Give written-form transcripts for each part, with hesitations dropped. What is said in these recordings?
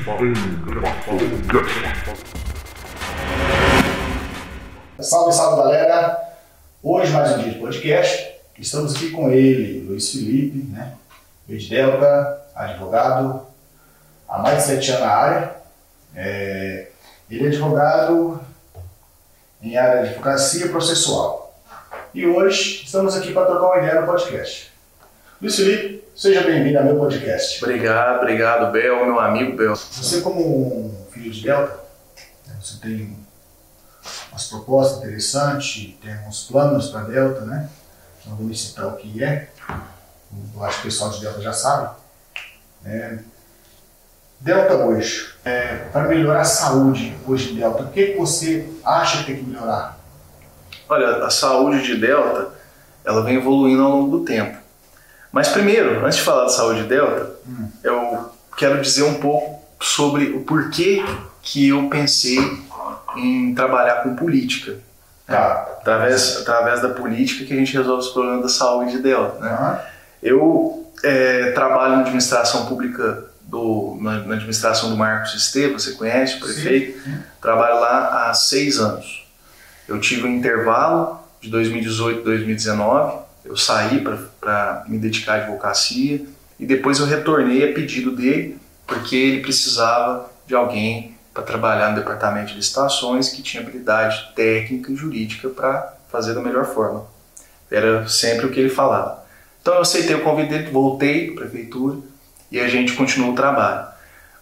Salve, salve galera! Hoje mais um dia de podcast. Estamos aqui com ele, Luiz Felipe, de Delta, advogado, há mais de 7 anos na área. Ele é advogado em área de advocacia processual. E hoje estamos aqui para trocar uma ideia no podcast. Luiz Felipe, seja bem-vindo ao meu podcast. Obrigado, Bel, meu amigo Bel. Você, como um filho de Delta, você tem umas propostas interessantes, tem uns planos para Delta, né? Não vou me citar o que é, eu acho que o pessoal de Delta já sabe. Delta hoje, para melhorar a saúde hoje de Delta, o que você acha que tem que melhorar? Olha, a saúde de Delta, ela vem evoluindo ao longo do tempo. Mas primeiro, antes de falar da saúde de Delta, eu quero dizer um pouco sobre o porquê que eu pensei em trabalhar com política. Através da política que a gente resolve os problemas da saúde de Delta. Né? Eu trabalho na administração pública, na administração do Marcos Estevam, você conhece, o prefeito? Sim. Trabalho lá há 6 anos. Eu tive um intervalo de 2018 a 2019, eu saí para me dedicar à advocacia e depois eu retornei a pedido dele, porque ele precisava de alguém para trabalhar no departamento de licitações que tinha habilidade técnica e jurídica para fazer da melhor forma. Era sempre o que ele falava. Então eu aceitei o convite dele, voltei para a prefeitura e a gente continuou o trabalho.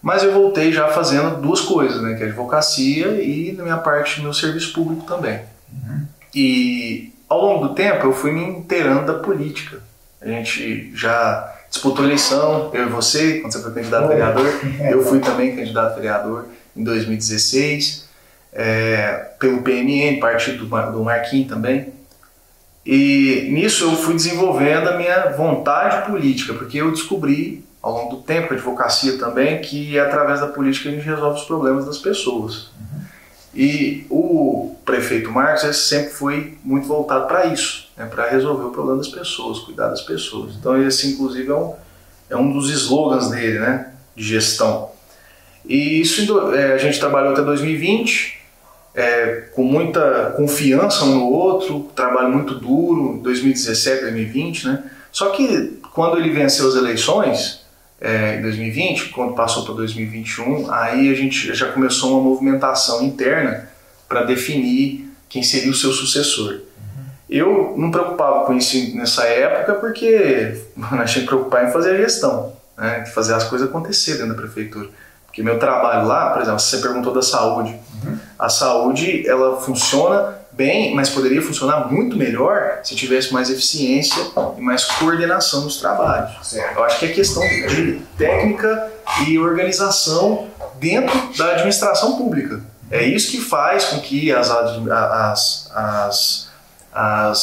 Mas eu voltei já fazendo 2 coisas, que é a advocacia e na minha parte do meu serviço público também. E ao longo do tempo eu fui me inteirando da política. A gente já disputou eleição, eu e você, quando você foi candidato a vereador, eu fui também candidato a vereador em 2016, pelo PMN, partido do Marquinhos também. E nisso eu fui desenvolvendo a minha vontade política, porque eu descobri ao longo do tempo, a advocacia também, que é através da política a gente resolve os problemas das pessoas. E o prefeito Marcos ele sempre foi muito voltado para isso, para resolver o problema das pessoas, cuidar das pessoas. Então esse inclusive é um dos slogans dele, de gestão. E isso a gente trabalhou até 2020, com muita confiança um no outro, trabalho muito duro, 2017, 2020, Só que quando ele venceu as eleições, em 2020, quando passou para 2021, aí a gente já começou uma movimentação interna para definir quem seria o seu sucessor. Eu não me preocupava com isso nessa época porque a gente preocupava em fazer a gestão, de fazer as coisas acontecer dentro da prefeitura. Porque meu trabalho lá, por exemplo, você perguntou da saúde. A saúde, ela funciona bem, mas poderia funcionar muito melhor se tivesse mais eficiência e mais coordenação dos trabalhos. Certo. Eu acho que é questão de técnica e organização dentro da administração pública. É isso que faz com que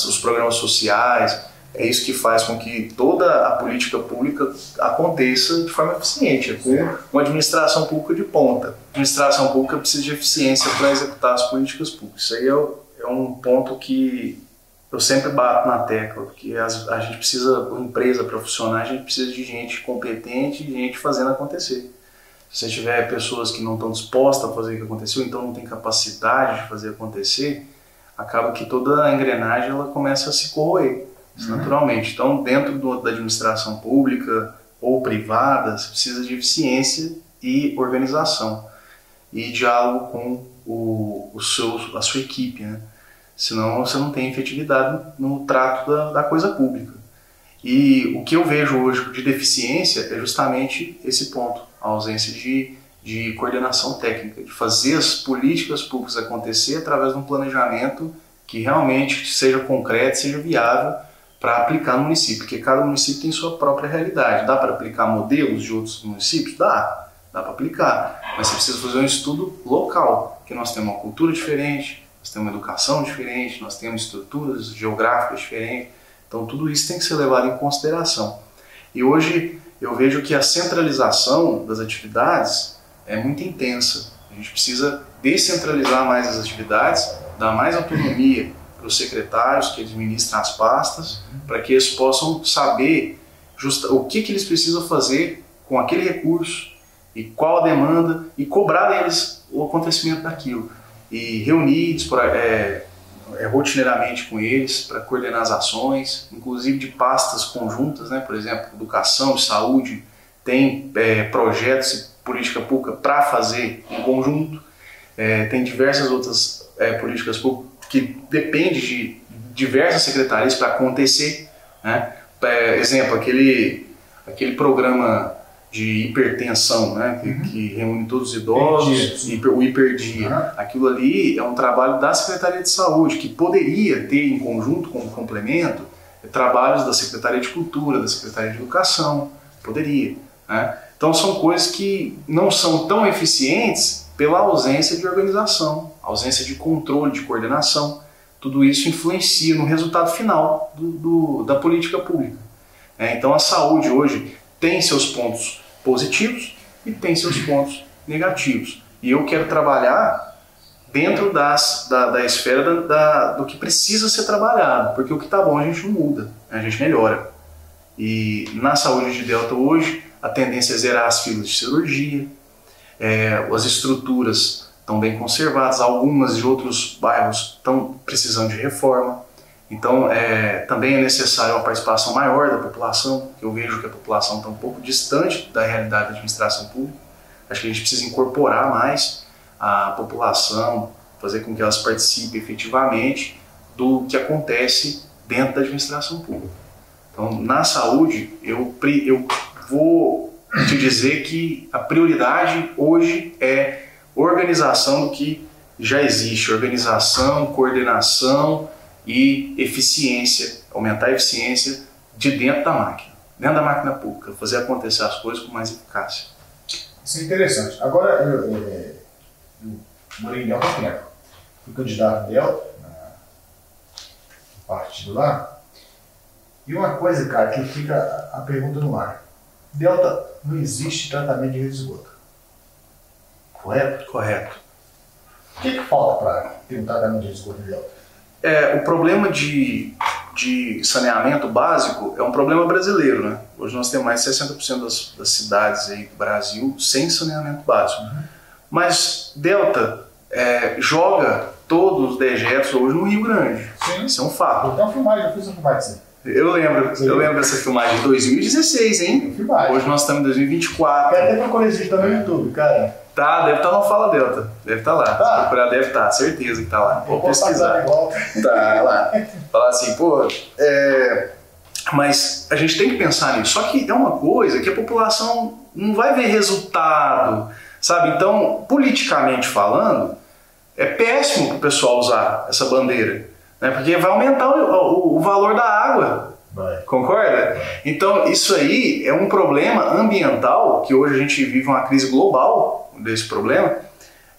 os programas sociais, é isso que faz com que toda a política pública aconteça de forma eficiente, com uma administração pública de ponta. A administração pública precisa de eficiência para executar as políticas públicas. Isso aí é um ponto que eu sempre bato na tecla, porque a gente precisa, uma empresa para funcionar, a gente precisa de gente competente e gente fazendo acontecer. Se você tiver pessoas que não estão dispostas a fazer o que aconteceu, então não tem capacidade de fazer acontecer, acaba que toda a engrenagem ela começa a se corroer. Naturalmente. Então, dentro da administração pública ou privada, você precisa de eficiência e organização e diálogo com a sua equipe, Senão você não tem efetividade no trato da coisa pública. E o que eu vejo hoje de deficiência é justamente esse ponto, a ausência de coordenação técnica, de fazer as políticas públicas acontecer através de um planejamento que realmente seja concreto, seja viável para aplicar no município, porque cada município tem sua própria realidade. Dá para aplicar modelos de outros municípios? Dá para aplicar, mas você precisa fazer um estudo local, porque nós temos uma cultura diferente, nós temos uma educação diferente, nós temos estruturas geográficas diferentes, então tudo isso tem que ser levado em consideração. E hoje eu vejo que a centralização das atividades é muito intensa. A gente precisa descentralizar mais as atividades, dar mais autonomia para os secretários que administram as pastas, para que eles possam saber o que eles precisam fazer com aquele recurso e qual a demanda, e cobrar deles o acontecimento daquilo. E reunir rotineiramente com eles para coordenar as ações, inclusive de pastas conjuntas, né? Por exemplo, educação e saúde, tem projetos e política pública para fazer em conjunto, tem diversas outras políticas públicas que dependem de diversas secretarias para acontecer, né? Exemplo, aquele programa de hipertensão, né? Que reúne todos os idosos, o Hiperdia. Aquilo ali é um trabalho da Secretaria de Saúde, que poderia ter em conjunto, como complemento, trabalhos da Secretaria de Cultura, da Secretaria de Educação, poderia, né? Então são coisas que não são tão eficientes pela ausência de organização, ausência de controle, de coordenação. Tudo isso influencia no resultado final da política pública. Então a saúde hoje tem seus pontos positivos e tem seus pontos negativos. E eu quero trabalhar dentro da esfera do que precisa ser trabalhado, porque o que está bom a gente não muda, a gente melhora. E na saúde de Delta hoje, a tendência é zerar as filas de cirurgia, as estruturas estão bem conservadas, algumas de outros bairros estão precisando de reforma. Então, também é necessário uma participação maior da população, que eu vejo que a população está um pouco distante da realidade da administração pública. Acho que a gente precisa incorporar mais a população, fazer com que elas participem efetivamente do que acontece dentro da administração pública. Então, na saúde, eu vou te dizer que a prioridade hoje é organização do que já existe, organização, coordenação e eficiência, aumentar a eficiência de dentro da máquina pública, fazer acontecer as coisas com mais eficácia. Isso é interessante. Agora, eu morei em Delta há tempo, fui candidato em Delta, no partido lá, e uma coisa, cara, que fica a pergunta no ar. Delta não existe tratamento de esgoto, correto? Correto. O que falta para ter um tratamento de esgoto em Delta? O problema de saneamento básico é um problema brasileiro, né? Hoje nós temos mais de 60% das cidades aí do Brasil sem saneamento básico. Mas Delta joga todos os dejetos hoje no Rio Grande. Sim. Isso é um fato. Eu tenho uma filmagem, eu fiz uma filmagem assim. Eu lembro dessa filmagem de 2016, hein? Hoje nós estamos em 2024. Até procurei esse vídeo também no YouTube, cara. Tá, deve estar no Fala Delta. Deve estar lá. Tá. Se procurar, deve estar. Certeza que tá lá. Vou pesquisar. De Tá lá. Falar assim, pô, mas a gente tem que pensar nisso. Só que é uma coisa que a população não vai ver resultado, sabe? Então, politicamente falando, é péssimo para o pessoal usar essa bandeira, né? Porque vai aumentar o valor da água. Vai. Concorda? Então, isso aí é um problema ambiental, que hoje a gente vive uma crise global desse problema,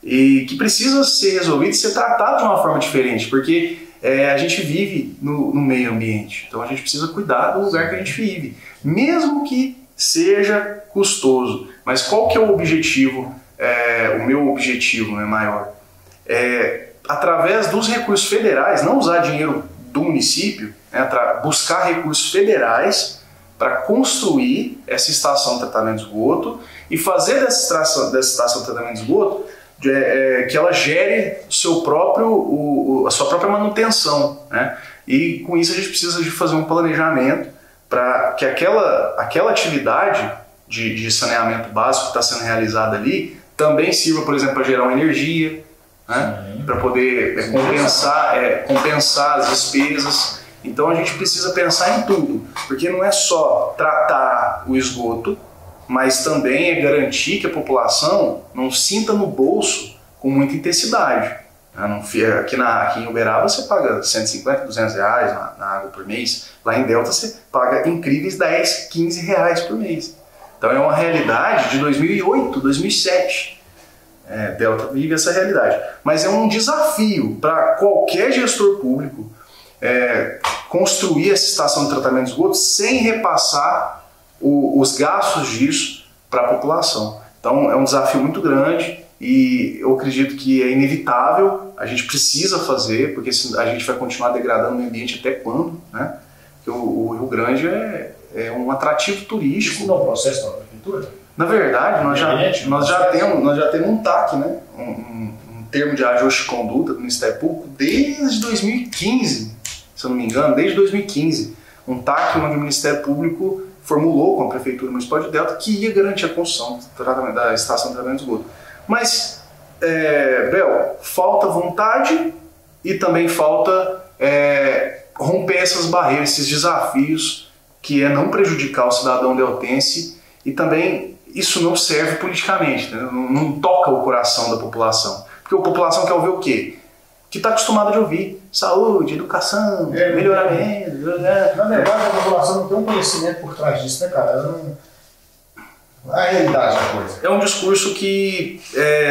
e que precisa ser resolvido e ser tratado de uma forma diferente, porque a gente vive no meio ambiente, então a gente precisa cuidar do lugar que a gente vive, mesmo que seja custoso. Mas qual que é o objetivo, o meu objetivo, né, maior? Através dos recursos federais, não usar dinheiro do município, buscar recursos federais para construir essa estação de tratamento de esgoto e fazer dessa estação de tratamento de esgoto que ela gere a sua própria manutenção, né? E com isso a gente precisa de fazer um planejamento para que aquela atividade de saneamento básico que está sendo realizada ali também sirva, por exemplo, para gerar uma energia, né? Para poder compensar as despesas. Então a gente precisa pensar em tudo, porque não é só tratar o esgoto, mas também é garantir que a população não sinta no bolso com muita intensidade. Aqui em Uberaba você paga 150, 200 reais na água por mês, lá em Delta você paga incríveis 10, 15 reais por mês. Então é uma realidade de 2008, 2007. Delta vive essa realidade. Mas é um desafio para qualquer gestor público construir essa estação de tratamento de esgoto sem repassar os gastos disso para a população. Então é um desafio muito grande e eu acredito que é inevitável, a gente precisa fazer, porque a gente vai continuar degradando o meio ambiente até quando, né? Porque o Rio Grande é um atrativo turístico. Isso não é um processo para a prefeitura? Na verdade, nós já temos um TAC, né? Um termo de ajuste de conduta do Ministério Público desde 2015, se eu não me engano, desde 2015. Um TAC onde o Ministério Público formulou com a Prefeitura Municipal de Delta que ia garantir a construção da estação de tratamento de esgoto. Mas, Bel, falta vontade e também falta romper essas barreiras, esses desafios, que é não prejudicar o cidadão deltense, e também isso não serve politicamente, né? Não toca o coração da população. Porque a população quer ouvir o quê? Que está acostumada a ouvir saúde, educação, melhoramento. Na verdade, a população não tem um conhecimento por trás disso, né, cara? Não... A realidade da coisa. É um discurso que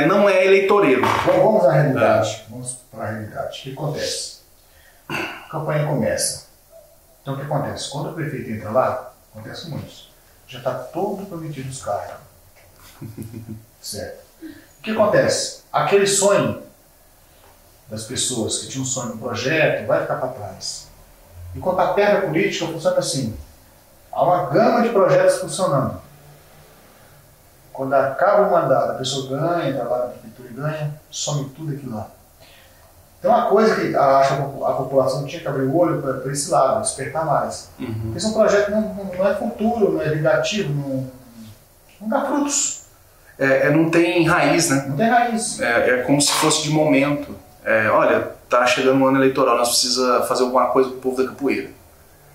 não é eleitoreiro. Vamos à realidade. Vamos para a realidade. O que acontece? A campanha começa. Então o que acontece? Quando o prefeito entra lá, acontece muito. Já está todo prometido os carros. Certo? O que acontece? Aquele sonho das pessoas que tinham um sonho no projeto vai ficar para trás. Enquanto a terra política funciona assim. Há uma gama de projetos funcionando. Quando acaba o mandato, a pessoa ganha, está lá na prefeitura e ganha, some tudo aquilo lá. Tem uma coisa que acho que a população tinha que abrir o olho para esse lado, despertar mais. Porque esse é um projeto que não é futuro, não é vingativo, não dá frutos. Não tem raiz, né? Não tem raiz. É como se fosse de momento. Olha, tá chegando um ano eleitoral, nós precisamos fazer alguma coisa pro povo da capoeira.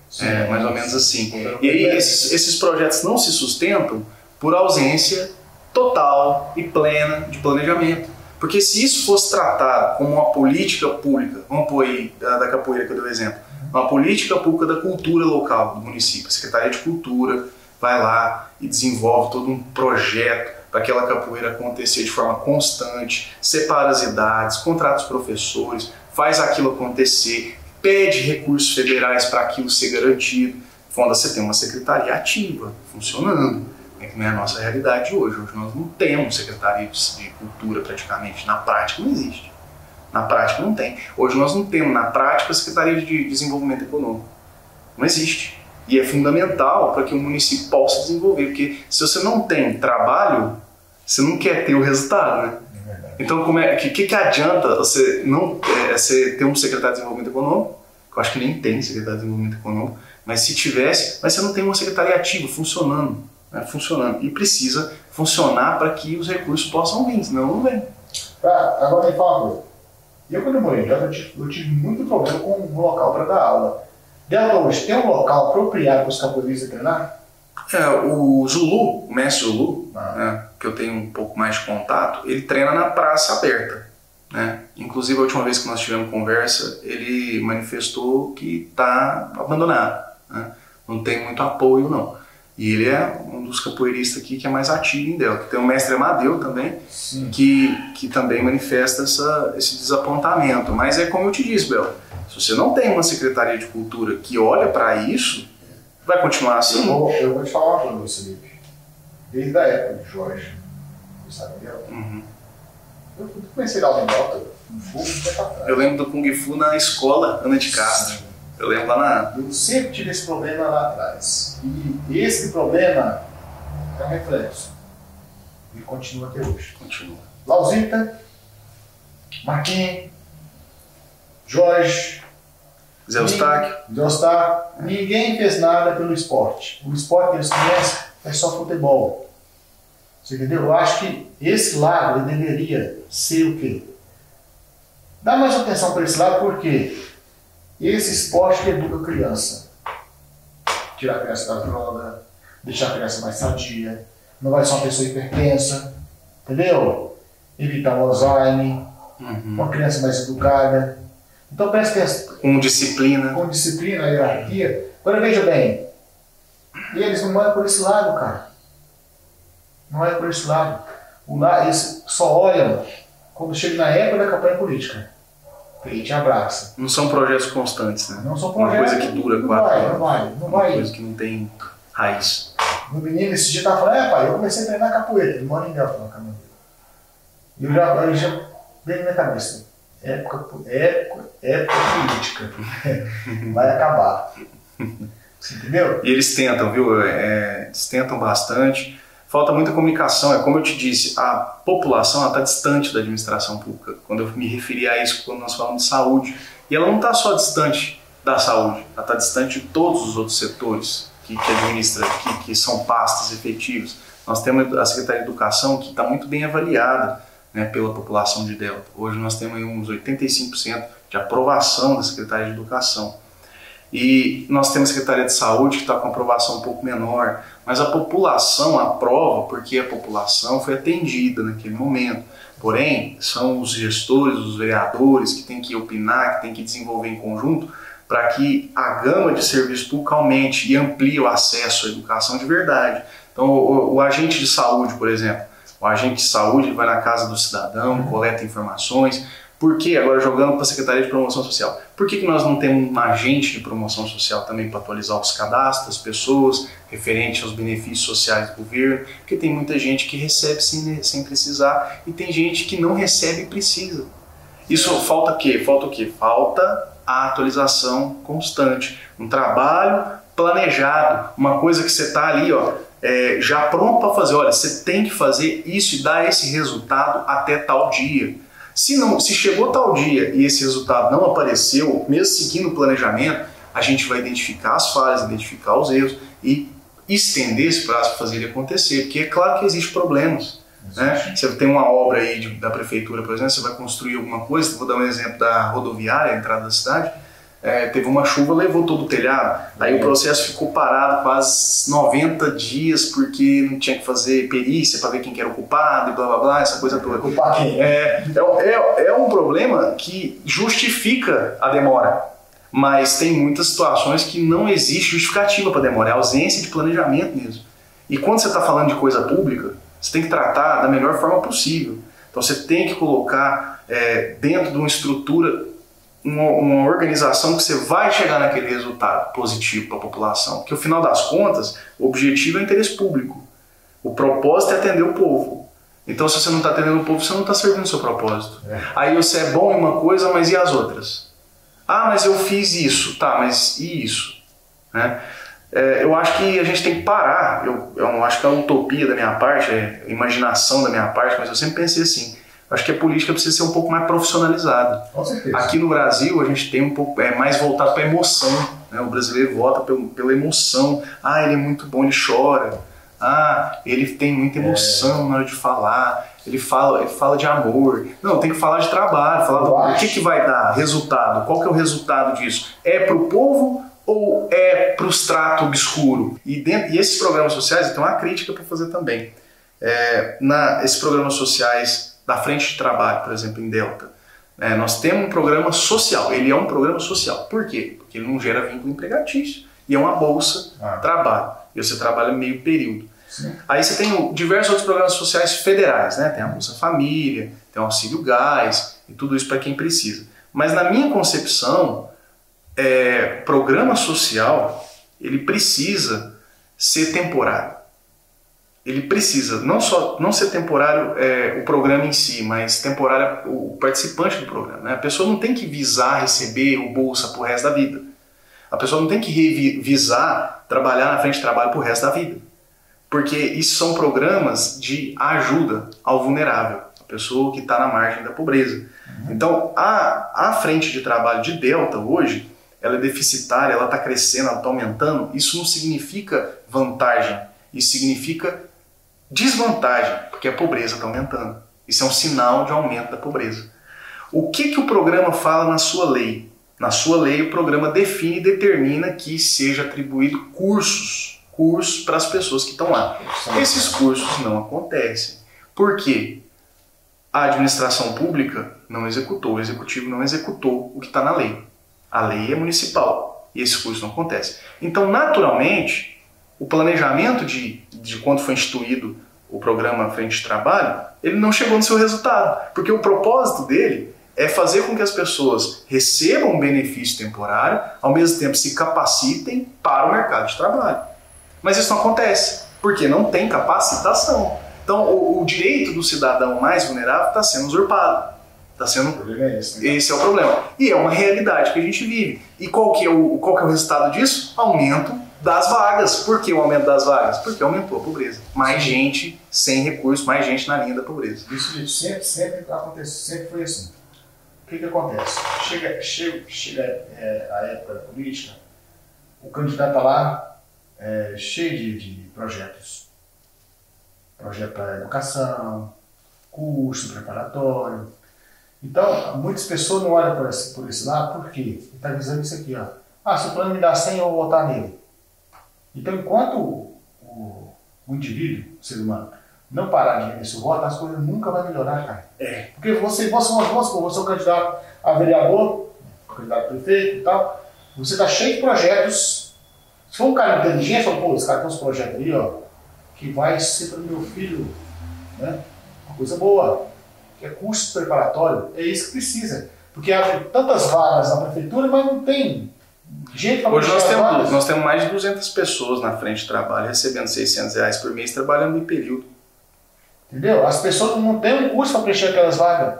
Sim, mais ou menos assim. E aí esses projetos não se sustentam por ausência total e plena de planejamento. Porque se isso fosse tratado como uma política pública, vamos pôr aí da capoeira que eu dei o exemplo, uma política pública da cultura local do município, a Secretaria de Cultura vai lá e desenvolve todo um projeto para aquela capoeira acontecer de forma constante, separa as idades, contrata os professores, faz aquilo acontecer, pede recursos federais para aquilo ser garantido. Você tem uma secretaria ativa, funcionando. Que não é a nossa realidade hoje. Hoje nós não temos secretaria de cultura praticamente. Na prática não existe. Na prática não tem. Hoje nós não temos na prática a Secretaria de Desenvolvimento Econômico. Não existe. E é fundamental para que o município possa desenvolver. Porque se você não tem trabalho, você não quer ter o resultado, né? Então que adianta você ter um secretário de Desenvolvimento Econômico? Eu acho que nem tem secretário de Desenvolvimento Econômico. Mas se tivesse, mas você não tem uma secretaria ativa, funcionando. E precisa funcionar para que os recursos possam vir, senão não vem. Agora me fala uma coisa. Eu quando eu morei, eu tive muito problema com um local para dar aula. Delta hoje tem um local apropriado para os capoeiristas treinar? O Zulu, o mestre Zulu, que eu tenho um pouco mais de contato, ele treina na praça aberta. Né? Inclusive a última vez que nós tivemos conversa, ele manifestou que está abandonado. Né? Não tem muito apoio não. E ele é um dos capoeiristas aqui que é mais ativo em Delta. Tem o mestre Amadeu também, que também manifesta esse desapontamento. Mas é como eu te disse, Bel, se você não tem uma Secretaria de Cultura que olha para isso, vai continuar assim. Eu vou te falar uma coisa, Luiz Felipe. Desde a época de Jorge, sabe Delta? Eu comecei a dar aula em Delta, um pouco de tempo atrás. Eu lembro do Kung Fu na escola Ana de Castro. Eu lembro lá Eu sempre tive esse problema lá atrás. E esse problema é um reflexo. Ele continua até hoje. Continua. Lausita, Marquinhos, Jorge, Zé Eustáquio. Ninguém fez nada pelo esporte. O esporte que eles conhecem é só futebol. Você entendeu? Eu acho que esse lado ele deveria ser o quê? Dá mais atenção para esse lado, porque esse esporte que educa a criança. Tirar a criança da droga, deixar a criança mais sadia, não vai ser uma pessoa hipertensa, entendeu? Evitar o Alzheimer, uma criança mais educada. Então preste atenção. Com disciplina. Com disciplina, hierarquia. Agora veja bem, eles não vão por esse lado, cara. Não é por esse lado. Eles só olham quando chega na época da campanha política. Ele te abraça. Não são projetos constantes, né? Não são projetos. Uma coisa que dura 4 anos. Não vai. Uma coisa que não tem raiz. O menino esse dia estava falando, pai, eu comecei a treinar capoeira, ele mora em Delta, na caminho. E eu já veio na minha cabeça, época política, vai acabar. Você entendeu? E eles tentam, viu? Eles tentam bastante. falta muita comunicação. É como eu te disse, a população está distante da administração pública. Quando eu me referi a isso, quando nós falamos de saúde. E ela não está só distante da saúde, ela está distante de todos os outros setores que administra, que são pastas efetivas. Nós temos a Secretaria de Educação, que está muito bem avaliada, né, pela população de Delta. Hoje nós temos aí uns 85% de aprovação da Secretaria de Educação. E nós temos a Secretaria de Saúde, que está com aprovação um pouco menor, mas a população aprova porque a população foi atendida naquele momento. Porém, são os gestores, os vereadores que têm que opinar, que têm que desenvolver em conjunto para que a gama de serviço público aumente e amplie o acesso à educação de verdade. Então, o agente de saúde, por exemplo, o agente de saúde vai na casa do cidadão, coleta informações. Por que, agora jogando para a Secretaria de Promoção Social, por que nós não temos um agente de promoção social também para atualizar os cadastros das pessoas, referente aos benefícios sociais do governo? Porque tem muita gente que recebe sem precisar e tem gente que não recebe e precisa. Isso falta o quê? Falta o quê? Falta a atualização constante, um trabalho planejado, uma coisa que você está ali, ó, já pronto para fazer. Olha, você tem que fazer isso e dar esse resultado até tal dia. Se chegou tal dia e esse resultado não apareceu, mesmo seguindo o planejamento, a gente vai identificar as falhas, identificar os erros e estender esse prazo para fazer ele acontecer, porque é claro que existem problemas. Né? Você tem uma obra aí da prefeitura, por exemplo, você vai construir alguma coisa, vou dar um exemplo da rodoviária, a entrada da cidade, teve uma chuva, levou todo o telhado, aí o processo ficou parado quase 90 dias porque não tinha que fazer perícia para ver quem que era o culpado e blá blá blá, essa coisa toda. Culpar quem? É um problema que justifica a demora, mas tem muitas situações que não existe justificativa para demora, é ausência de planejamento mesmo. E quando você está falando de coisa pública, você tem que tratar da melhor forma possível. Então você tem que colocar dentro de uma estrutura, uma organização que você vai chegar naquele resultado positivo para a população. Porque, no final das contas, o objetivo é o interesse público. O propósito é atender o povo. Então, se você não está atendendo o povo, você não está servindo o seu propósito. Aí você é bom em uma coisa, mas e as outras? Ah, mas eu fiz isso. Tá, mas e isso? Né? Eu acho que a gente tem que parar. Eu acho que é a utopia da minha parte, a imaginação da minha parte, mas eu sempre pensei assim. Acho que a política precisa ser um pouco mais profissionalizada. Com certeza. Aqui no Brasil, a gente tem um pouco mais voltado para a emoção. Né? O brasileiro vota pela emoção. Ah, ele é muito bom, ele chora. Ah, ele tem muita emoção na hora de falar. Ele fala de amor. Não, tem que falar de trabalho. Falar o que vai dar resultado. Qual que é o resultado disso? É para o povo ou é para o extrato obscuro? E esses programas sociais, tem uma crítica para fazer também. Esses programas sociais da frente de trabalho, por exemplo, em Delta, nós temos um programa social. Ele é um programa social. Por quê? Porque ele não gera vínculo empregatício e é uma bolsa trabalho. E você trabalha meio período. Sim. Aí você tem diversos outros programas sociais federais, né? Tem a Bolsa Família, tem o Auxílio Gás e tudo isso para quem precisa. Mas na minha concepção, programa social, ele precisa ser temporário. Ele precisa não ser temporário o programa em si, mas temporário o participante do programa. Né? A pessoa não tem que visar receber o Bolsa pro resto da vida. A pessoa não tem que visar trabalhar na frente de trabalho pro resto da vida. Porque isso são programas de ajuda ao vulnerável, a pessoa que está na margem da pobreza. Então, a frente de trabalho de Delta hoje, ela é deficitária, ela está crescendo, ela está aumentando. Isso não significa vantagem, isso significa desvantagem, porque a pobreza está aumentando. Isso é um sinal de aumento da pobreza. O que o programa fala na sua lei? Na sua lei, o programa define e determina que seja atribuído cursos para as pessoas que estão lá. Esses cursos não acontecem. Por quê? A administração pública não executou, o executivo não executou o que está na lei. A lei é municipal e esse curso não acontece. Então, naturalmente, o planejamento de quando foi instituído o programa Frente de Trabalho, ele não chegou no seu resultado, porque o propósito dele é fazer com que as pessoas recebam um benefício temporário, ao mesmo tempo se capacitem para o mercado de trabalho. Mas isso não acontece, porque não tem capacitação. Então, o direito do cidadão mais vulnerável está sendo usurpado. Esse é o problema. E é uma realidade que a gente vive. E qual que é o resultado disso? Aumento das vagas. Por que o aumento das vagas? Porque aumentou a pobreza. Mais gente sem recursos, mais gente na linha da pobreza. Isso sempre acontece, sempre foi assim. O que acontece? Chega a época da política, o candidato está lá cheio de projetos. Projeto para educação, curso preparatório. Então, muitas pessoas não olham por esse lado, por quê? Ele está dizendo isso aqui, ó. Ah, se o plano me dá 100, eu vou votar nele. Então, enquanto o indivíduo, o ser humano, não parar de render seu voto, as coisas nunca vão melhorar, cara. Porque você é o candidato a vereador, candidato a prefeito e tal, você está cheio de projetos. Se for um cara inteligente, fala, pô, esse cara tem uns projetos aí, ó, que vai ser para o meu filho, né? Uma coisa boa, que é curso preparatório, é isso que precisa. Porque há tantas vagas na prefeitura, mas não tem gente para hoje nós temos mais de 200 pessoas na frente de trabalho, recebendo R$600 por mês, trabalhando em período. Entendeu? As pessoas não têm um curso para preencher aquelas vagas.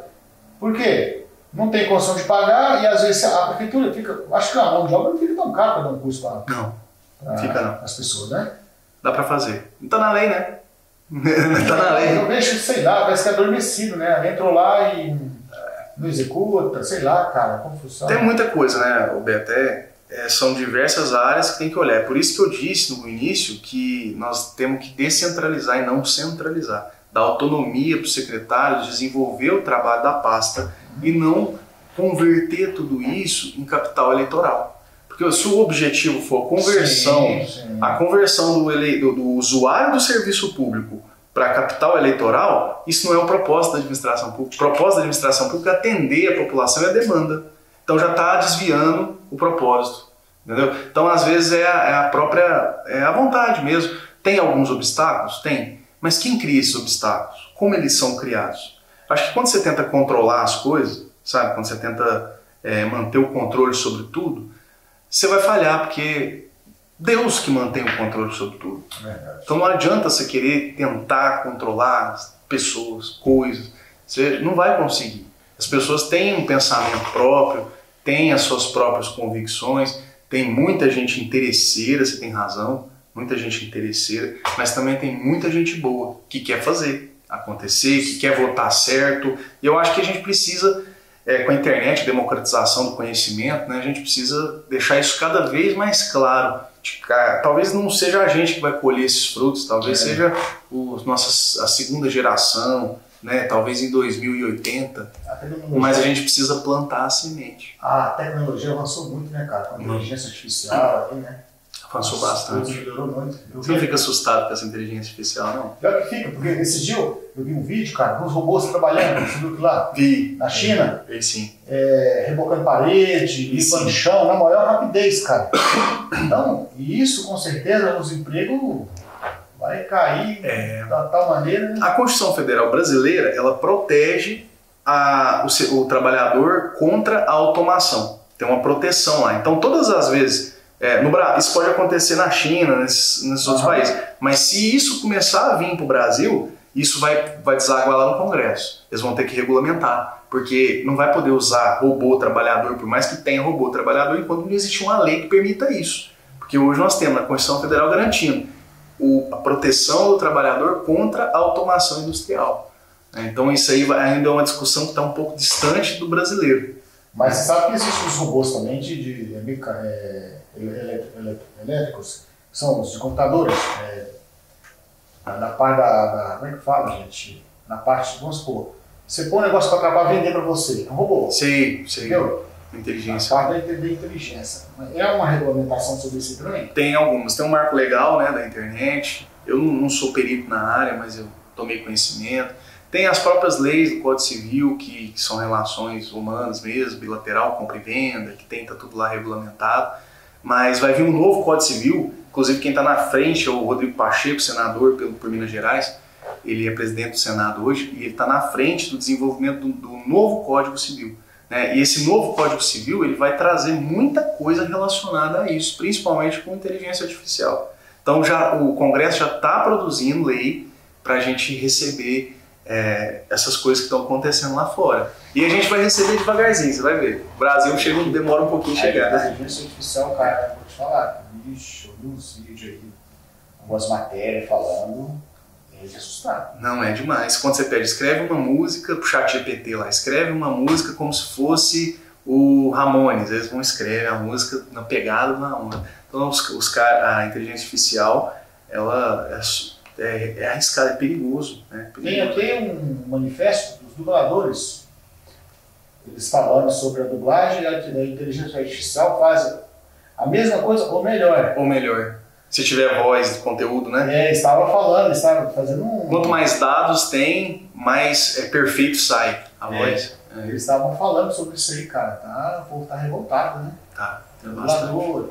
Por quê? Não tem condição de pagar e às vezes a prefeitura fica... Acho que a mão de obra não fica tão cara para dar um curso para fica não. As pessoas, né? Dá para fazer. Não está na lei, né? Não está na lei. Eu vejo, sei lá, parece que é adormecido, né? Entrou lá e não executa, sei lá, cara, confusão. Tem muita coisa, né, o Beto? São diversas áreas que tem que olhar. Por isso que eu disse no início que nós temos que descentralizar e não centralizar. Dar autonomia para o secretário, desenvolver o trabalho da pasta e não converter tudo isso em capital eleitoral. Porque se o objetivo for a conversão, a conversão do usuário do serviço público para capital eleitoral, isso não é o propósito da administração pública. O propósito da administração pública é atender a população e a demanda. Então já está desviando o propósito. Entendeu? Então às vezes é a vontade mesmo. Tem alguns obstáculos? Tem. Mas quem cria esses obstáculos? Como eles são criados? Acho que quando você tenta controlar as coisas, sabe? Quando você tenta manter o controle sobre tudo, você vai falhar, porque Deus que mantém o controle sobre tudo. Então não adianta você querer tentar controlar pessoas, coisas. Você não vai conseguir. As pessoas têm um pensamento próprio, têm as suas próprias convicções, tem muita gente interesseira, você tem razão, muita gente interesseira, mas também tem muita gente boa que quer fazer acontecer, que quer votar certo. E eu acho que a gente precisa, com a internet, a democratização do conhecimento, né, a gente precisa deixar isso cada vez mais claro. Talvez não seja a gente que vai colher esses frutos, talvez seja a segunda geração, né, talvez em 2080, mas a gente precisa plantar a semente. A tecnologia avançou muito, né, cara? Com a inteligência artificial, né? Avançou bastante. Melhorou muito. Você não fica assustado com essa inteligência artificial, não? Pior que fica, porque esse dia eu vi um vídeo, cara, com os robôs trabalhando, você viu que lá? Vi. Na China? Vi, sim. Rebocando parede, limpando chão, na maior rapidez, cara. Então, isso com certeza, os empregos vai cair da tal maneira. Né? A Constituição Federal Brasileira, ela protege o trabalhador contra a automação. Tem uma proteção lá. Então, todas as vezes, isso pode acontecer na China, nesses outros países, mas se isso começar a vir para o Brasil, isso vai desaguar lá no Congresso. Eles vão ter que regulamentar, porque não vai poder usar robô trabalhador, por mais que tenha robô trabalhador, enquanto não existe uma lei que permita isso. Porque hoje nós temos na Constituição Federal garantindo a proteção do trabalhador contra a automação industrial. Então isso aí ainda é uma discussão que está um pouco distante do brasileiro. Mas você sabe que existem os robôs também elétricos, que são os de computadores, na parte como é que fala, gente? Na parte, vamos supor, você põe um negócio para acabar vender para você, é um robô. Sei. Entendeu? Inteligência. A parte da inteligência. É uma regulamentação sobre isso também? Tem algumas. Tem um marco legal, né, da internet. Eu não sou perito na área, mas eu tomei conhecimento. Tem as próprias leis do Código Civil, que são relações humanas mesmo, bilateral, compra e venda, que tem, tá tudo lá regulamentado. Mas vai vir um novo Código Civil, inclusive quem está na frente é o Rodrigo Pacheco, senador por Minas Gerais. Ele é presidente do Senado hoje e ele está na frente do desenvolvimento do novo Código Civil. E esse novo Código Civil ele vai trazer muita coisa relacionada a isso, principalmente com inteligência artificial. Então o Congresso já está produzindo lei para a gente receber essas coisas que estão acontecendo lá fora. E a gente vai receber devagarzinho, você vai ver. O Brasil demora um pouquinho a chegar. A inteligência artificial, cara, vou te falar, bicho, eu vi uns vídeos aí, algumas matérias falando, é de assustar. Não, é demais. Quando você pede, escreve uma música pro ChatGPT lá, escreve uma música como se fosse o Ramones, eles vão escrever a música na pegada do Ramones. Então a inteligência artificial, ela é arriscada, é perigoso. Né? Tem um manifesto dos dubladores, eles falando sobre a dublagem e a inteligência artificial faz a mesma coisa ou melhor. Ou melhor, se tiver voz, conteúdo, né? Estava falando, estava fazendo Quanto mais dados tem, mais perfeito sai a voz. Eles estavam falando sobre isso aí, cara. O povo tá revoltado, né? Tá. Dublador,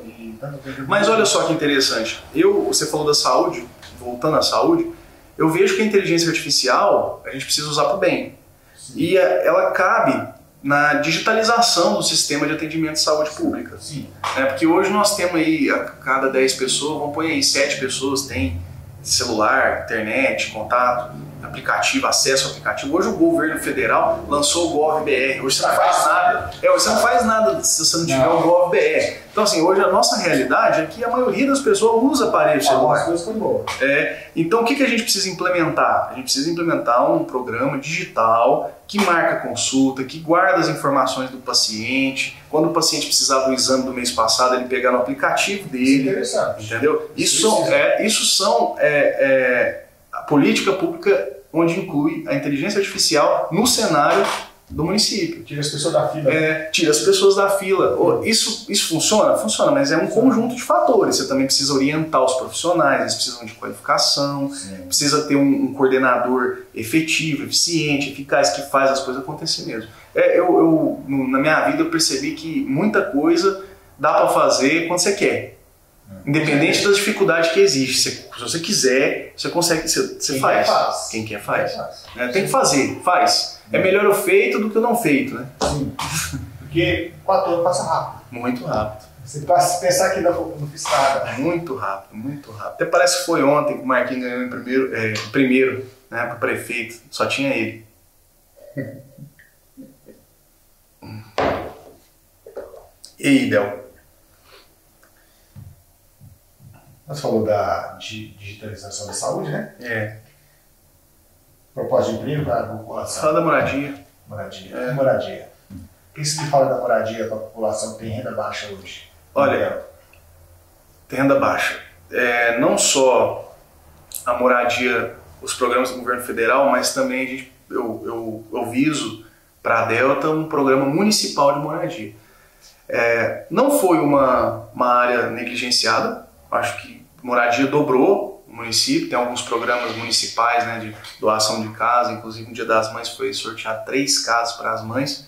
Mas olha só que interessante. Você falou da saúde, voltando à saúde, eu vejo que a inteligência artificial a gente precisa usar para o bem. Sim. E ela cabe na digitalização do sistema de atendimento de saúde pública. Sim. Porque hoje nós temos aí, a cada 10 pessoas, vamos pôr aí, 7 pessoas têm celular, internet, contato, aplicativo, acesso ao aplicativo. Hoje o governo federal lançou o GovBR. Hoje você não faz nada. Você não faz nada se você não tiver o GovBR. Então assim, hoje a nossa realidade é que a maioria das pessoas usa aparelho celular. As coisas foi boa. Então o que a gente precisa implementar? A gente precisa implementar um programa digital que marca consulta, que guarda as informações do paciente. Quando o paciente precisar do exame do mês passado, ele pegar no aplicativo dele. Interessante. Entendeu? Isso são a política pública onde inclui a inteligência artificial no cenário do município. Tira as pessoas da fila. Tira as pessoas da fila. Isso funciona? Funciona, mas é um conjunto de fatores. Você também precisa orientar os profissionais, eles precisam de qualificação, precisa ter um coordenador efetivo, eficiente, eficaz, que faz as coisas acontecer mesmo. Na minha vida eu percebi que muita coisa dá para fazer quando você quer. Independente das dificuldades que existem. Se você quiser, você consegue, você faz. Quem quer faz. Tem que fazer, faz. É melhor o feito do que o não feito, né? Sim. Porque 4 anos passa rápido. Muito rápido. Você passa pensar que não fiz nada. Muito rápido, muito rápido. Até parece que foi ontem que o Marquinhos ganhou em primeiro, né, para o prefeito. Só tinha ele. E aí, Del? Você falou da digitalização da saúde, né? Propósito de emprego para a população. Fala da moradia. Moradia. O que se fala da moradia para a população que tem renda baixa hoje? Olha, tem renda baixa. Não só a moradia, os programas do governo federal, mas também eu viso para a Delta um programa municipal de moradia. Não foi uma área negligenciada. Acho que moradia dobrou no município, tem alguns programas municipais, né, de doação de casa, inclusive no Dia das Mães foi sortear 3 casas para as mães,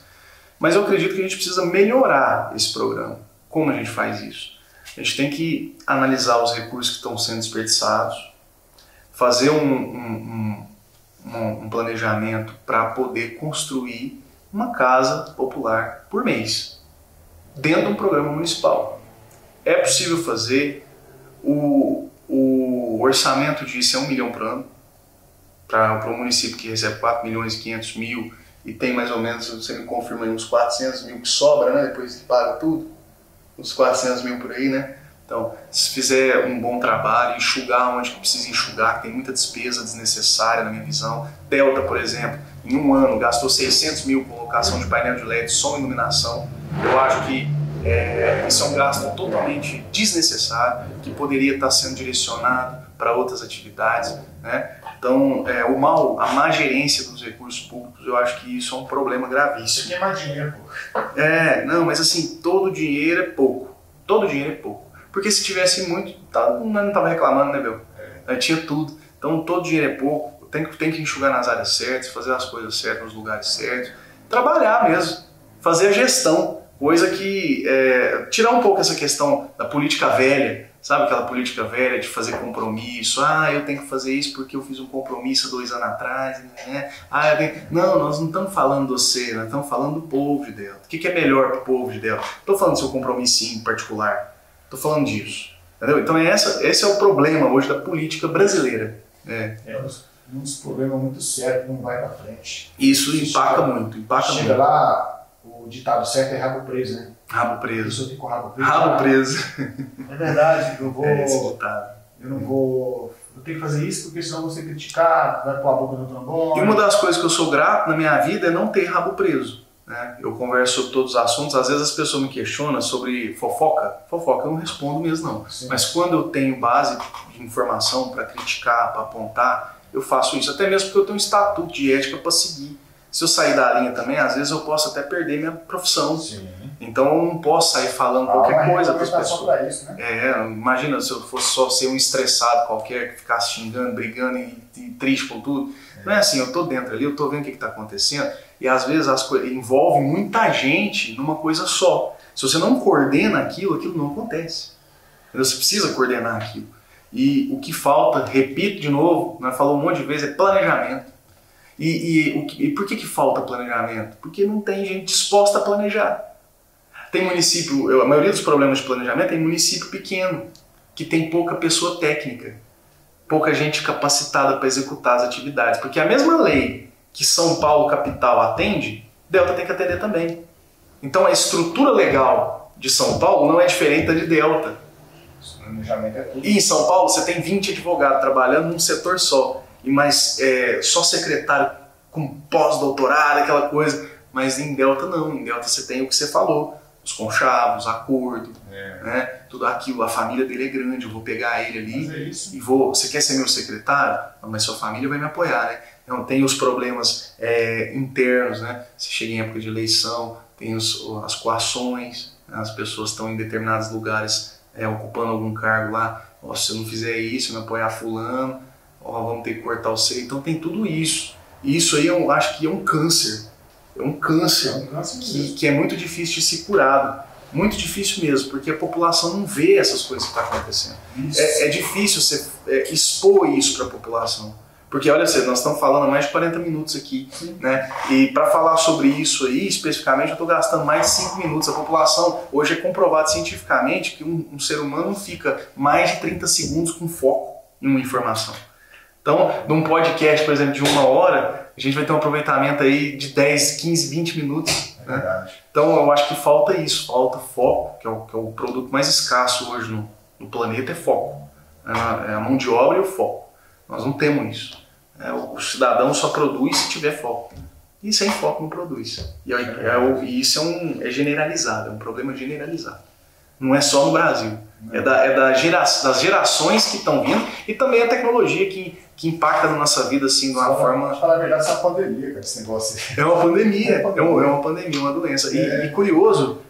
mas eu acredito que a gente precisa melhorar esse programa. Como a gente faz isso? A gente tem que analisar os recursos que estão sendo desperdiçados, fazer um planejamento para poder construir uma casa popular por mês, dentro de um programa municipal. É possível fazer. O orçamento disso é 1 milhão por ano para um município que recebe 4 milhões e 500 mil e tem mais ou menos, você me confirma aí, uns 400 mil que sobra, né, depois que paga tudo, uns 400 mil por aí, né? Então, se fizer um bom trabalho, enxugar onde que precisa enxugar, que tem muita despesa desnecessária na minha visão. Delta, por exemplo, em um ano gastou 600 mil com colocação de painel de LED, som e iluminação. Eu acho que isso é um gasto totalmente desnecessário, que poderia estar sendo direcionado para outras atividades, né? Então, a má gerência dos recursos públicos, eu acho que isso é um problema gravíssimo. Você quer mais dinheiro, pô. Não, mas assim, todo dinheiro é pouco. Todo dinheiro é pouco. Porque se tivesse muito, não estava reclamando, né, meu? Tinha tudo. Então, todo dinheiro é pouco. Tem que enxugar nas áreas certas, fazer as coisas certas nos lugares certos. Trabalhar mesmo. Fazer a gestão. Coisa que tirar um pouco essa questão da política velha, sabe, aquela política velha de fazer compromisso, eu tenho que fazer isso porque eu fiz um compromisso 2 anos atrás, né? Não, nós não estamos falando de você, nós estamos falando do povo de Delta. O que é melhor para o povo de Delta? Estou falando do seu compromisso em particular, estou falando disso, entendeu? Então esse é o problema hoje da política brasileira. um dos problemas muito sérios que não vai para frente. Isso impacta muito, impacta muito. Chega lá, o ditado certo é rabo preso, né? Rabo preso. A pessoa fica com o rabo preso. Rabo preso. É verdade, eu não vou. Eu tenho que fazer isso porque senão você criticar, vai pôr a boca no trombone. E uma das coisas que eu sou grato na minha vida é não ter rabo preso. Né? Eu converso sobre todos os assuntos, às vezes as pessoas me questionam sobre fofoca. Fofoca eu não respondo mesmo não. Sim. Mas quando eu tenho base de informação para criticar, para apontar, eu faço isso. Até mesmo porque eu tenho um estatuto de ética para seguir. Se eu sair da linha também, às vezes eu posso até perder minha profissão. Sim. Então eu não posso sair falando qualquer coisa para as pessoas. Pra isso, né? Imagina se eu fosse só ser um estressado qualquer que ficasse xingando, brigando e triste com tudo. Não é assim, eu tô dentro ali, eu tô vendo o que está acontecendo e às vezes as coisas envolvem muita gente numa coisa só. Se você não coordena aquilo não acontece. Você precisa coordenar aquilo. E o que falta, repito de novo, nós falamos um monte de vezes, é planejamento. E por que falta planejamento? Porque não tem gente disposta a planejar. Tem município, a maioria dos problemas de planejamento é em município pequeno, que tem pouca pessoa técnica, pouca gente capacitada para executar as atividades. Porque a mesma lei que São Paulo capital atende, Delta tem que atender também. Então a estrutura legal de São Paulo não é diferente da de Delta. Planejamento é tudo. E em São Paulo você tem 20 advogados trabalhando num setor só. Mas só secretário com pós-doutorado, aquela coisa. Mas em Delta não, em Delta você tem o que você falou, os conchavos, acordo, né? Tudo aquilo, a família dele é grande, eu vou pegar ele ali e vou, você quer ser meu secretário? Não, mas sua família vai me apoiar, né? Não, tem os problemas internos, né? Você chega em época de eleição, tem as coações, né? As pessoas estão em determinados lugares ocupando algum cargo lá, se eu não fizer isso, eu não apoiar fulano, vamos ter que cortar o seio. Então tem tudo isso. E isso aí eu acho que é um câncer. É um câncer que é muito difícil de ser curado. Muito difícil mesmo, porque a população não vê essas coisas que estão acontecendo. É difícil você expor isso para a população. Porque olha só, nós estamos falando há mais de 40 minutos aqui, né? E para falar sobre isso aí, especificamente, eu estou gastando mais de 5 minutos. A população, hoje é comprovado cientificamente que um ser humano fica mais de 30 segundos com foco em uma informação. Então, num podcast, por exemplo, de 1 hora, a gente vai ter um aproveitamento aí de 10, 15, 20 minutos. Né? Então, eu acho que falta isso, falta foco, que é o produto mais escasso hoje no planeta, é foco. É a mão de obra e o foco. Nós não temos isso. O cidadão só produz se tiver foco. E sem foco não produz. E isso é generalizado, é um problema generalizado. Não é só no Brasil. Das gerações que estão vindo e também a tecnologia que impacta na nossa vida assim, de uma forma... Pra falar a verdade, isso é uma pandemia, cara, esse negócio aí. É uma pandemia, uma pandemia, uma doença. E curioso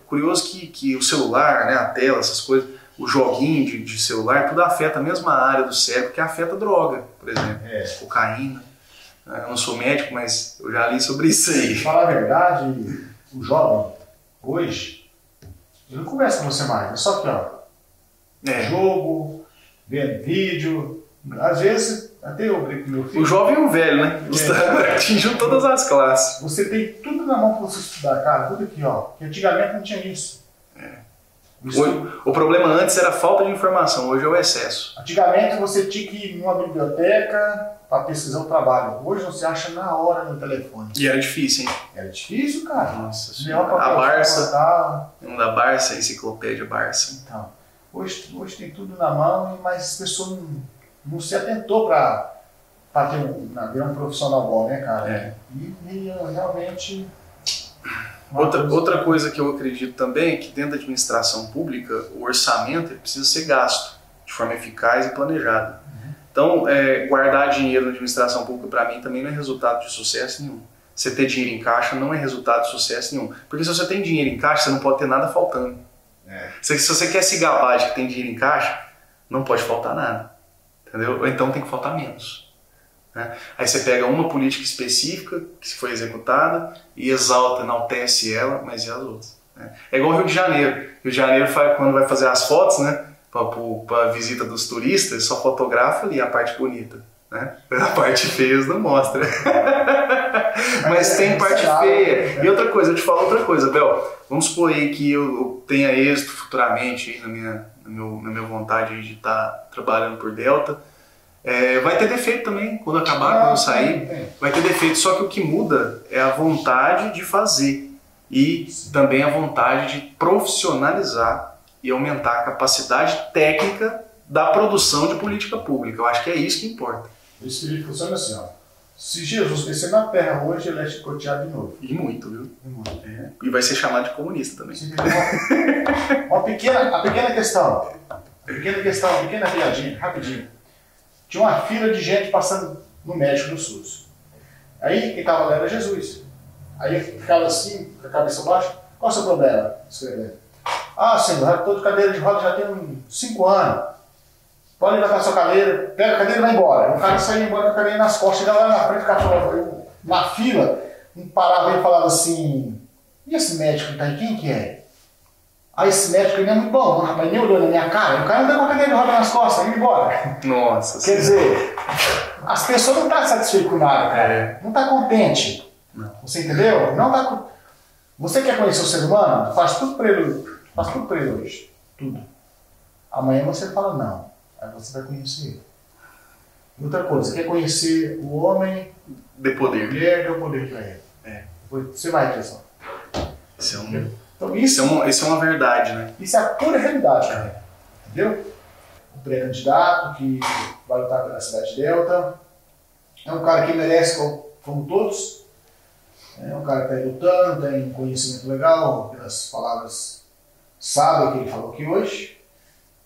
que o celular, né, a tela, essas coisas, o joguinho de celular, tudo afeta a mesma área do cérebro que afeta a droga, por exemplo. Cocaína. Eu não sou médico, mas eu já li sobre isso aí. Pra falar a verdade, o jovem, hoje, ele não conversa com você mais, é só aqui, ó. Jogo, vendo vídeo, às vezes até eu brinco com meu filho. O jovem e o velho, né? Atingiu todas as classes. Você tem tudo na mão para você estudar, cara, tudo aqui, ó. Que antigamente não tinha isso. O problema antes era a falta de informação, hoje é o excesso. Antigamente você tinha que ir numa biblioteca para pesquisar o trabalho. Hoje você acha na hora no telefone. E era difícil, hein? Era difícil, cara. Nossa senhora. A Barça, da Barça, a enciclopédia Barça. Então, hoje tem tudo na mão, mas as pessoas não se atentou para virar um profissional bom, né, cara? E realmente... Outra coisa que eu acredito também é que dentro da administração pública, o orçamento precisa ser gasto de forma eficaz e planejada. Então, guardar dinheiro na administração pública, para mim, também não é resultado de sucesso nenhum. Você ter dinheiro em caixa não é resultado de sucesso nenhum. Porque se você tem dinheiro em caixa, você não pode ter nada faltando. Se você quer se gabar de que tem dinheiro em caixa, não pode faltar nada. Entendeu? Ou então tem que faltar menos. Aí você pega uma política específica que foi executada e enaltece ela, mas e as outras? É igual o Rio de Janeiro. Rio de Janeiro, quando vai fazer as fotos, né, para a visita dos turistas, só fotografa ali a parte bonita. A parte feia não mostra. Mas tem parte feia. E outra coisa, eu te falo outra coisa, Bel. Vamos supor aí que eu tenha êxito futuramente aí na minha vontade de estar trabalhando por Delta. Vai ter defeito também, quando acabar, quando sair, vai ter defeito. Só que o que muda é a vontade de fazer e também a vontade de profissionalizar e aumentar a capacidade técnica da produção de política pública. Eu acho que é isso que importa. Isso que funciona assim, ó. Se Jesus descer na terra hoje, ele é chicoteado de novo. E muito, viu? E muito. E vai ser chamado de comunista também. A pequena questão, uma pequena piadinha, rapidinho. Tinha uma fila de gente passando no médico do SUS. Aí quem estava lá era Jesus. Aí ele ficava assim, com a cabeça baixa. Qual é o seu problema? Escrevendo. Ah, senhor, eu estou de cadeira de roda já tem 5 anos. Pode levantar sua cadeira, pega a cadeira e vai embora. O cara saía embora com a cadeira nas costas, chegava lá na frente, o cara falava, na fila, um parava e falava assim, e esse médico que tá aí, quem que é? Ah, esse médico ele não é muito bom, mas nem olhou na minha cara, o cara anda com a cadeira de roda nas costas, indo embora. Nossa. Quer dizer, as pessoas não estão satisfeitas com nada, cara. Não está contente. Não. Você entendeu? Não tá... Você quer conhecer o ser humano? Faz tudo para ele hoje. Tudo. Amanhã você fala não. Aí você vai conhecer ele. Outra coisa, quer conhecer o homem, dê poder. Mulher, dê o poder para ele. Você vai ter só. Então, isso é uma verdade, né? Isso é a pura realidade, cara. Entendeu? O pré-candidato que vai lutar pela cidade de Delta é um cara que merece como todos. É um cara que está lutando, tem conhecimento legal, pelas palavras sábias que ele falou aqui hoje.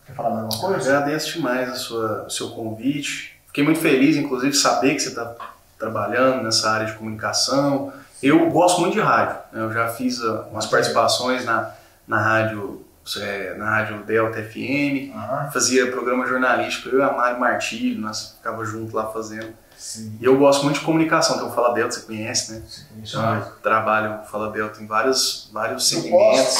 Quer falar mais alguma coisa? Agradeço demais o seu convite. Fiquei muito feliz, inclusive, de saber que você está trabalhando nessa área de comunicação. Eu gosto muito de rádio. Eu já fiz umas participações na rádio Delta FM, fazia programa jornalístico, eu e a Mário Martírio, nós ficava junto lá fazendo. Sim. E eu gosto muito de comunicação, tem o Fala Delta, você conhece, né? Então, eu trabalho o Fala Delta em vários segmentos.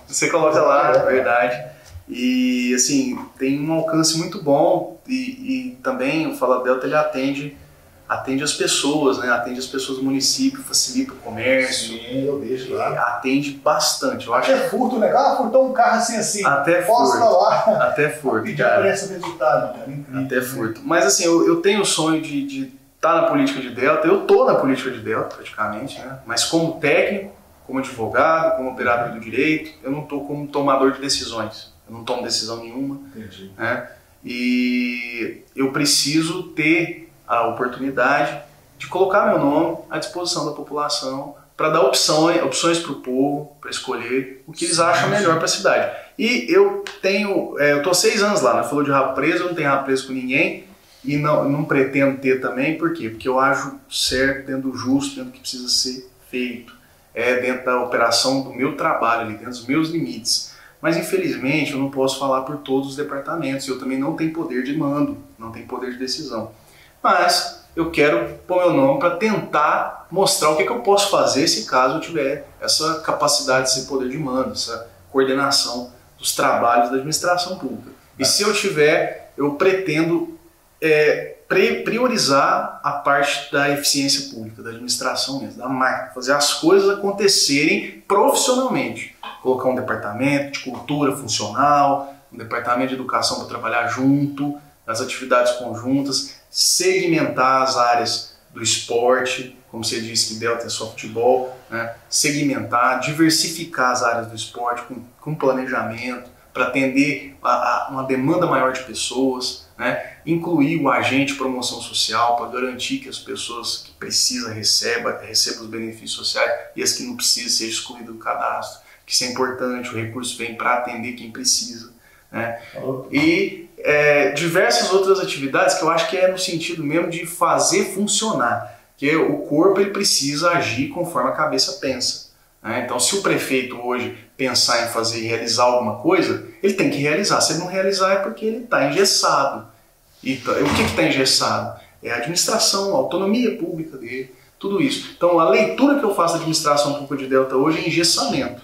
Você coloca lá, é verdade. E assim, tem um alcance muito bom e também o Fala Delta ele atende as pessoas, né? Atende as pessoas do município, facilita o comércio. Sim, eu deixo lá. Atende bastante. Eu acho até furto, né? Furtou um carro assim. Até posta furto. Lá. Até furto. E já aparece o resultado, cara. Incrível. Até furto. Mas assim, eu tenho o sonho de estar na política de Delta. Eu estou na política de Delta, praticamente, né? Mas como técnico, como advogado, como operador do direito, eu não estou como tomador de decisões. Eu não tomo decisão nenhuma. Entendi. Né? E eu preciso ter a oportunidade de colocar meu nome à disposição da população para dar opções para o povo, para escolher o que eles acham melhor para a cidade. E eu estou 6 anos lá, né? Falou de rabo preso, eu não tenho rabo preso com ninguém e não pretendo ter também, por quê? Porque eu acho certo, dentro do justo, dentro do que precisa ser feito, dentro da operação do meu trabalho, ali, dentro dos meus limites. Mas infelizmente eu não posso falar por todos os departamentos, eu também não tenho poder de mando, não tenho poder de decisão. Mas eu quero pôr meu nome para tentar mostrar o que eu posso fazer se caso eu tiver essa capacidade de ser poder de mando, essa coordenação dos trabalhos da administração pública. E se eu tiver, eu pretendo priorizar a parte da eficiência pública, da administração mesmo, da máquina, fazer as coisas acontecerem profissionalmente. Colocar um departamento de cultura funcional, um departamento de educação para trabalhar junto, nas atividades conjuntas, segmentar as áreas do esporte, como você disse que Delta é só futebol, né? Segmentar, diversificar as áreas do esporte com planejamento, para atender a uma demanda maior de pessoas, né? Incluir o agente de promoção social para garantir que as pessoas que precisam recebam os benefícios sociais e as que não precisam sejam excluídas do cadastro, que isso é importante, o recurso vem para atender quem precisa, né? E diversas outras atividades que eu acho que é no sentido mesmo de fazer funcionar, que o corpo ele precisa agir conforme a cabeça pensa, né? Então se o prefeito hoje pensar em fazer e realizar alguma coisa, ele tem que realizar. Se ele não realizar é porque ele está engessado. E o que está engessado? É a administração, a autonomia pública dele, tudo isso. Então a leitura que eu faço da administração pública de Delta hoje é engessamento.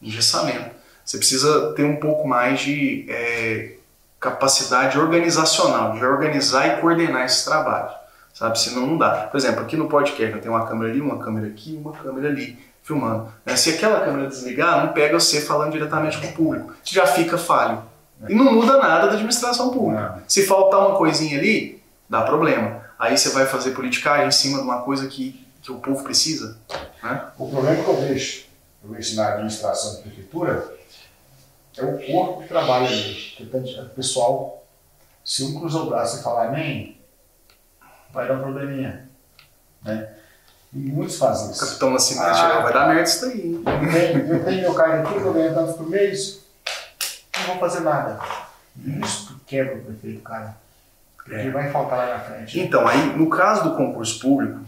Engessamento. Você precisa ter um pouco mais de capacidade organizacional, de organizar e coordenar esses trabalhos, sabe? Senão não dá. Por exemplo, aqui no podcast eu tenho uma câmera ali, uma câmera aqui, uma câmera ali, filmando. Se aquela câmera desligar, não pega você falando diretamente com o público, já fica falho. E não muda nada da administração pública. Se faltar uma coisinha ali, dá problema. Aí você vai fazer politicagem em cima de uma coisa que o povo precisa, né? O problema que eu vejo na administração da prefeitura, é o corpo que trabalha ali. O pessoal, se um cruzar o braço e falar nem, vai dar um probleminha, né? E muitos fazem isso. Capitão Nascimento, vai dar merda isso daí. Eu tenho meu carro aqui, eu ganho tanto por mês, não vou fazer nada. Isso que quebra o prefeito, cara. Porque vai faltar lá na frente. Então, aí, no caso do concurso público,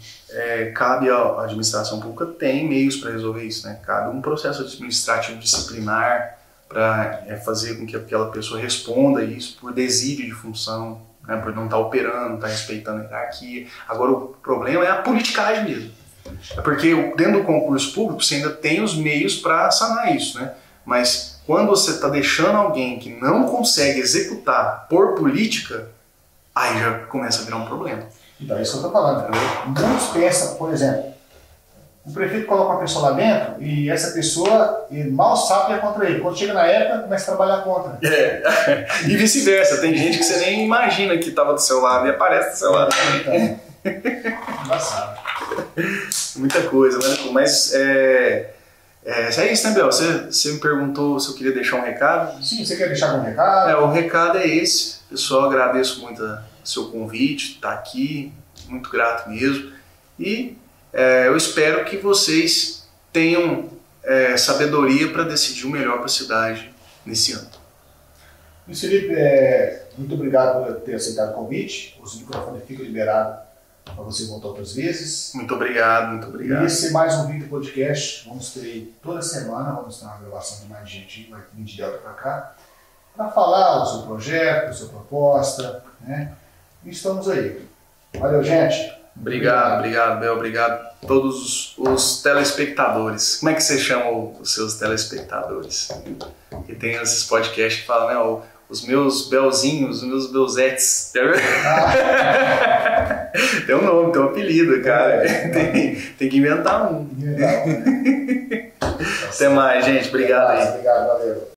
cabe à administração pública, tem meios para resolver isso, né? Cabe um processo administrativo disciplinar para fazer com que aquela pessoa responda isso por desídio de função, né? Por não estar operando, não estar respeitando a hierarquia. Agora, o problema é a politicagem mesmo. É porque dentro do concurso público você ainda tem os meios para sanar isso, né? Mas quando você está deixando alguém que não consegue executar por política, aí já começa a virar um problema. Então, é isso que eu estou falando. Muitos pensam, por exemplo, o prefeito coloca uma pessoa lá dentro e essa pessoa mal sabe que é contra ele. Quando chega na época, começa a trabalhar contra. E vice-versa. Tem gente que você nem imagina que estava do seu lado e aparece do seu lado. Então, engraçado. Muita coisa, né? Mas é isso, né, Bel? Você me perguntou se eu queria deixar um recado. Sim, você quer deixar algum recado? O recado é esse. Pessoal, agradeço muito o seu convite, estar aqui, muito grato mesmo. E eu espero que vocês tenham sabedoria para decidir o melhor para a cidade nesse ano. Luiz Felipe, muito obrigado por ter aceitado o convite. Os microfones ficam liberados para você voltar outras vezes. Muito obrigado, muito obrigado. E esse é mais um vídeo podcast. Vamos ter toda semana, vamos ter uma gravação de mais gente, vai vir de Delta para cá, para falar o seu projeto, a sua proposta, né? E estamos aí. Valeu, gente. Obrigado, Bel. Obrigado a todos os telespectadores. Como é que você chama os seus telespectadores? Que tem esses podcasts que falam, né? Os meus Belzinhos, os meus Belzetes. Tem um nome, tem um apelido, cara. Tem que inventar um. Até mais, gente. Obrigado aí. Obrigado, valeu.